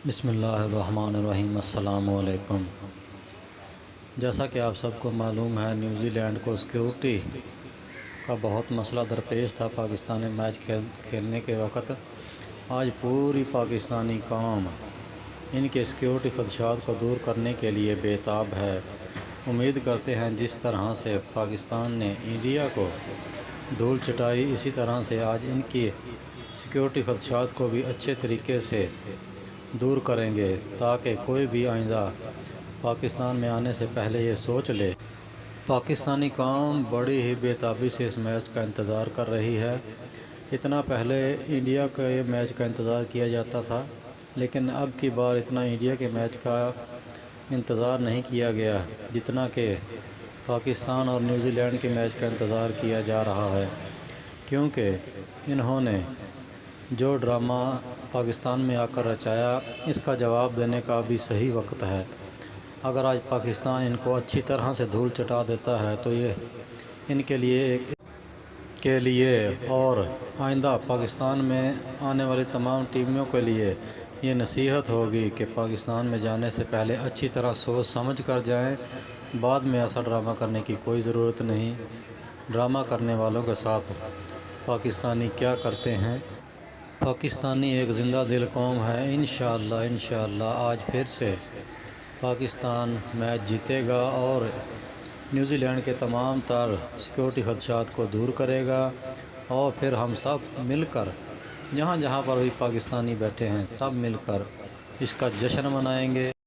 بسم اللہ الرحمن الرحیم۔ السلام علیکم۔ جیسا کہ آپ سب کو معلوم ہے، نیوزی لینڈ کو سیکیورٹی کا بہت مسئلہ درپیش تھا پاکستان میں میچ کھیلنے کے وقت۔ آج پوری پاکستانی قوم ان کے سیکیورٹی خدشات کو دور کرنے کے لیے بےتاب ہے۔ امید کرتے ہیں جس طرح سے پاکستان نے انڈیا کو دھول چٹائی، اسی طرح سے آج ان کی سیکیورٹی خدشات کو بھی اچھے طریقے سے دور کریں گے، تاکہ کوئی بھی آئندہ پاکستان میں آنے سے پہلے یہ سوچ لے۔ پاکستانی قوم بڑی ہی بےتابی سے اس میچ کا انتظار کر رہی ہے۔ اتنا پہلے انڈیا کے میچ کا انتظار کیا جاتا تھا، لیکن اب کی بار اتنا انڈیا کے میچ کا انتظار نہیں کیا گیا جتنا کہ پاکستان اور نیوزی لینڈ کے میچ کا انتظار کیا جا رہا ہے، کیونکہ انہوں نے جو ڈرامہ پاکستان میں آ کر رچایا، اس کا جواب دینے کا بھی صحیح وقت ہے۔ اگر آج پاکستان ان کو اچھی طرح سے دھول چٹا دیتا ہے تو یہ ان کے لیے اور آئندہ پاکستان میں آنے والی تمام ٹیموں کے لیے یہ نصیحت ہوگی کہ پاکستان میں جانے سے پہلے اچھی طرح سوچ سمجھ کر جائیں۔ بعد میں ایسا ڈرامہ کرنے کی کوئی ضرورت نہیں۔ ڈرامہ کرنے والوں کے ساتھ پاکستانی کیا کرتے ہیں؟ پاکستانی ایک زندہ دل قوم ہے۔ انشاءاللہ آج پھر سے پاکستان میچ جیتے گا اور نیوزی لینڈ کے تمام تر سیکیورٹی خدشات کو دور کرے گا، اور پھر ہم سب مل کر جہاں جہاں پر بھی پاکستانی بیٹھے ہیں، سب مل کر اس کا جشن منائیں گے۔